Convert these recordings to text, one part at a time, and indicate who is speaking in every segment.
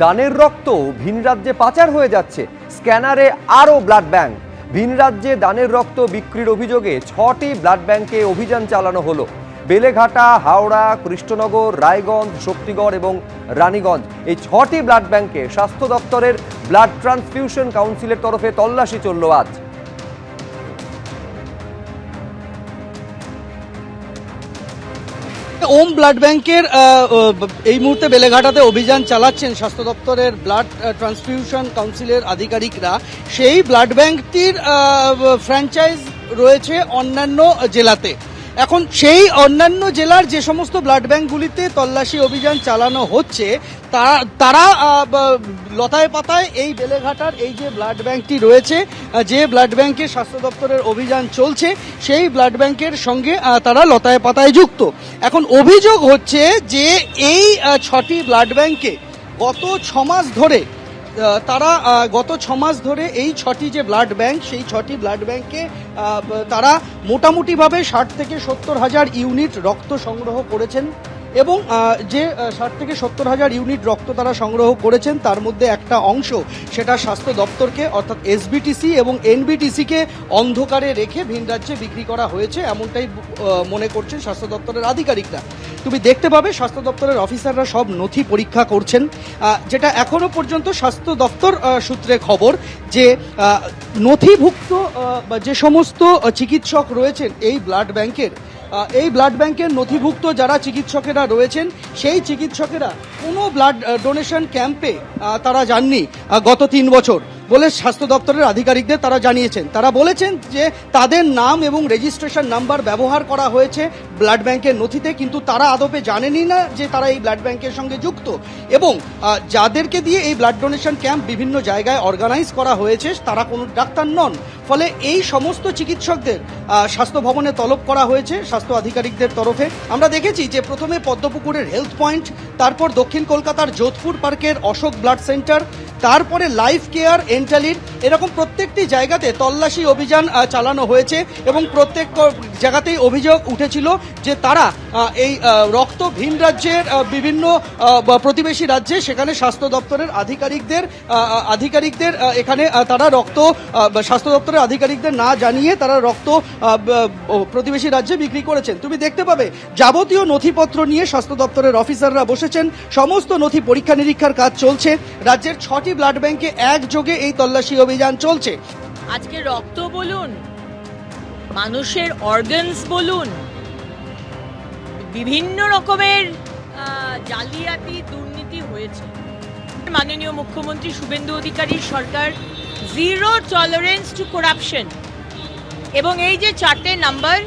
Speaker 1: দানের রক্ত ভিন রাজ্যে পাচার হয়ে যাচ্ছে, স্ক্যানারে আরও ব্লাড ব্যাংক। ভিন রাজ্যে দানের রক্ত বিক্রির অভিযোগে 6টি ব্লাড ব্যাংকে অভিযান চালানো হলো। বেলেঘাটা, হাওড়া, কৃষ্ণনগর, রায়গঞ্জ, শক্তিগড় এবং রানীগঞ্জ, এই 6টি ব্লাড ব্যাংকে স্বাস্থ্য দপ্তরের ব্লাড ট্রান্সফিউশন কাউন্সিলের তরফে তল্লাশি চলল আজ।
Speaker 2: ওম ব্লাড ব্যাংকের এই মুহূর্তে বেলেঘাটাতে অভিযান চালাচ্ছেন স্বাস্থ্য দপ্তরের ব্লাড ট্রান্সফিউশন কাউন্সিলের আধিকারিকরা। সেই ব্লাড ব্যাংকটির ফ্র্যাঞ্চাইজ রয়েছে অন্যান্য জেলাতে। এখন সেই অন্যান্য জেলার যে সমস্ত ব্লাড ব্যাংকগুলিতে তল্লাশি অভিযান চালানো হচ্ছে, তারা লতায় পাতায় এই বেলেঘাটার এই যে ব্লাড ব্যাংকটি রয়েছে, যে ব্লাড ব্যাংকে স্বাস্থ্য দপ্তরের অভিযান চলছে, সেই ব্লাড ব্যাংকের সঙ্গে তারা লতায় পাতায় যুক্ত। এখন অভিযোগ হচ্ছে যে এই 6টি ব্লাড ব্যাংকে গত 6 মাস ধরে গত 6 মাস ধরে এই 6টি যে ব্লাড ব্যাংক, সেই 6টি ব্লাড ব্যাংকে তারা মোটামুটিভাবে 60 থেকে 70 হাজার ইউনিট রক্ত সংগ্রহ করেছেন। এবং যে 60 থেকে 70 হাজার ইউনিট রক্ত তারা সংগ্রহ করেছেন, তার মধ্যে একটা অংশ সেটা স্বাস্থ্য দপ্তরকে অর্থাৎ এসবিটিসি এবং এনবিটিসিকে অন্ধকারে রেখে ভিন রাজ্যে বিক্রি করা হয়েছে, এমনটাই মনে করছেন স্বাস্থ্য দপ্তরের আধিকারিকরা। তুমি দেখতে পাবে স্বাস্থ্য দপ্তরের অফিসাররা সব নথি পরীক্ষা করছেন, যেটা এখনো পর্যন্ত স্বাস্থ্য দপ্তর সূত্রে খবর যে নথিভুক্ত যে সমস্ত চিকিৎসক রয়েছেন এই ব্লাড ব্যাংকের নথিভুক্ত যারা চিকিৎসকেরা রয়েছেন, সেই চিকিৎসকেরা কোনো ব্লাড ডোনেশন ক্যাম্পে তারা যাননি গত 3 বছর বলে স্বাস্থ্য দপ্তরের আধিকারিকদের তারা জানিয়েছেন। তারা বলেছেন যে তাদের নাম এবং রেজিস্ট্রেশন নাম্বার ব্যবহার করা হয়েছে ব্লাড ব্যাংকের নথিতে, কিন্তু তারা আদপে জানেনই না যে তারা এই ব্লাড ব্যাংকের সঙ্গে যুক্ত। এবং যাদেরকে দিয়ে এই ব্লাড ডোনেশন ক্যাম্প বিভিন্ন জায়গায় অর্গানাইজ করা হয়েছে, তারা কোনো ডাক্তার নন। ফলে এই সমস্ত চিকিৎসকদের স্বাস্থ্য ভবনে তলব করা হয়েছে স্বাস্থ্য আধিকারিকদের তরফে। আমরা দেখেছি যে প্রথমে পদ্মপুকুরের হেলথ পয়েন্ট, তারপর দক্ষিণ কলকাতার যোধপুর পার্কের অশোক ব্লাড সেন্টার, তারপরে লাইফ কেয়ার, এন্টালির, এরকম প্রত্যেকটি জায়গাতে তল্লাশি অভিযান চালানো হয়েছে। এবং প্রত্যেক জায়গাতেই অভিযোগ উঠেছিল যে তারা এই রক্ত ভিন রাজ্যের বিভিন্ন প্রতিবেশী রাজ্যে, সেখানে স্বাস্থ্য দপ্তরের আধিকারিকদের এখানে তারা রক্ত স্বাস্থ্য দপ্তরের আধিকারিকদের না জানিয়ে তারা রক্ত প্রতিবেশী রাজ্যে বিক্রি করেছেন। তুমি দেখতে পাবে যাবতীয় নথিপত্র নিয়ে স্বাস্থ্য দপ্তরের অফিসাররা বসেছেন, সমস্ত নথি পরীক্ষা নিরীক্ষার কাজ চলছে। রাজ্যের 6টি ব্লাড ব্যাংকে একযোগে এই তল্লাশি অভিযান চলছে।
Speaker 3: আজকে রক্ত বলুন, মানুষের অর্গানস বলুন, বিভিন্ন রকমের জালিয়াতি দুর্নীতি হয়েছে। মাননীয় মুখ্যমন্ত্রী শুভেন্দু অধিকারীর সরকার জিরো টলারেন্স টু করাপশন, এবং এই যে 4টে নাম্বার,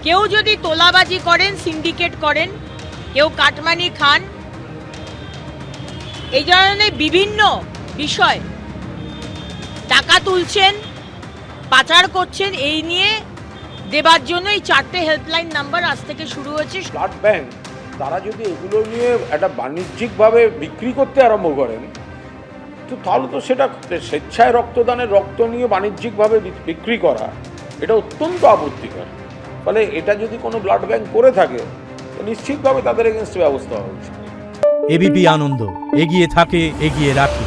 Speaker 3: কেউ যদি তোলাবাজি করেন, সিন্ডিকেট করেন, কেউ কাটমানি খান, এই ধরনের বিভিন্ন বিষয় টাকা তুলছেন, পাচার করছেন, এই নিয়ে দেবার জন্য এই 4টে হেল্পলাইন নাম্বার আজ থেকে শুরু হয়েছে।
Speaker 4: ব্লাড ব্যাংক তারা যদি এগুলো নিয়ে একটা বাণিজ্যিকভাবে বিক্রি করতে আরম্ভ করেন, তো তাহলে তো সেটা স্বেচ্ছায় রক্তদানের রক্ত নিয়ে বাণিজ্যিকভাবে বিক্রি করা এটা অত্যন্ত আপত্তিকর। ফলে এটা যদি কোনো ব্লাড ব্যাংক করে থাকে, তো নিশ্চিতভাবে তাদের এগেনস্টে ব্যবস্থা হওয়া উচিত।
Speaker 5: এবিপি আনন্দ, এগিয়ে থাকে, এগিয়ে রাখে।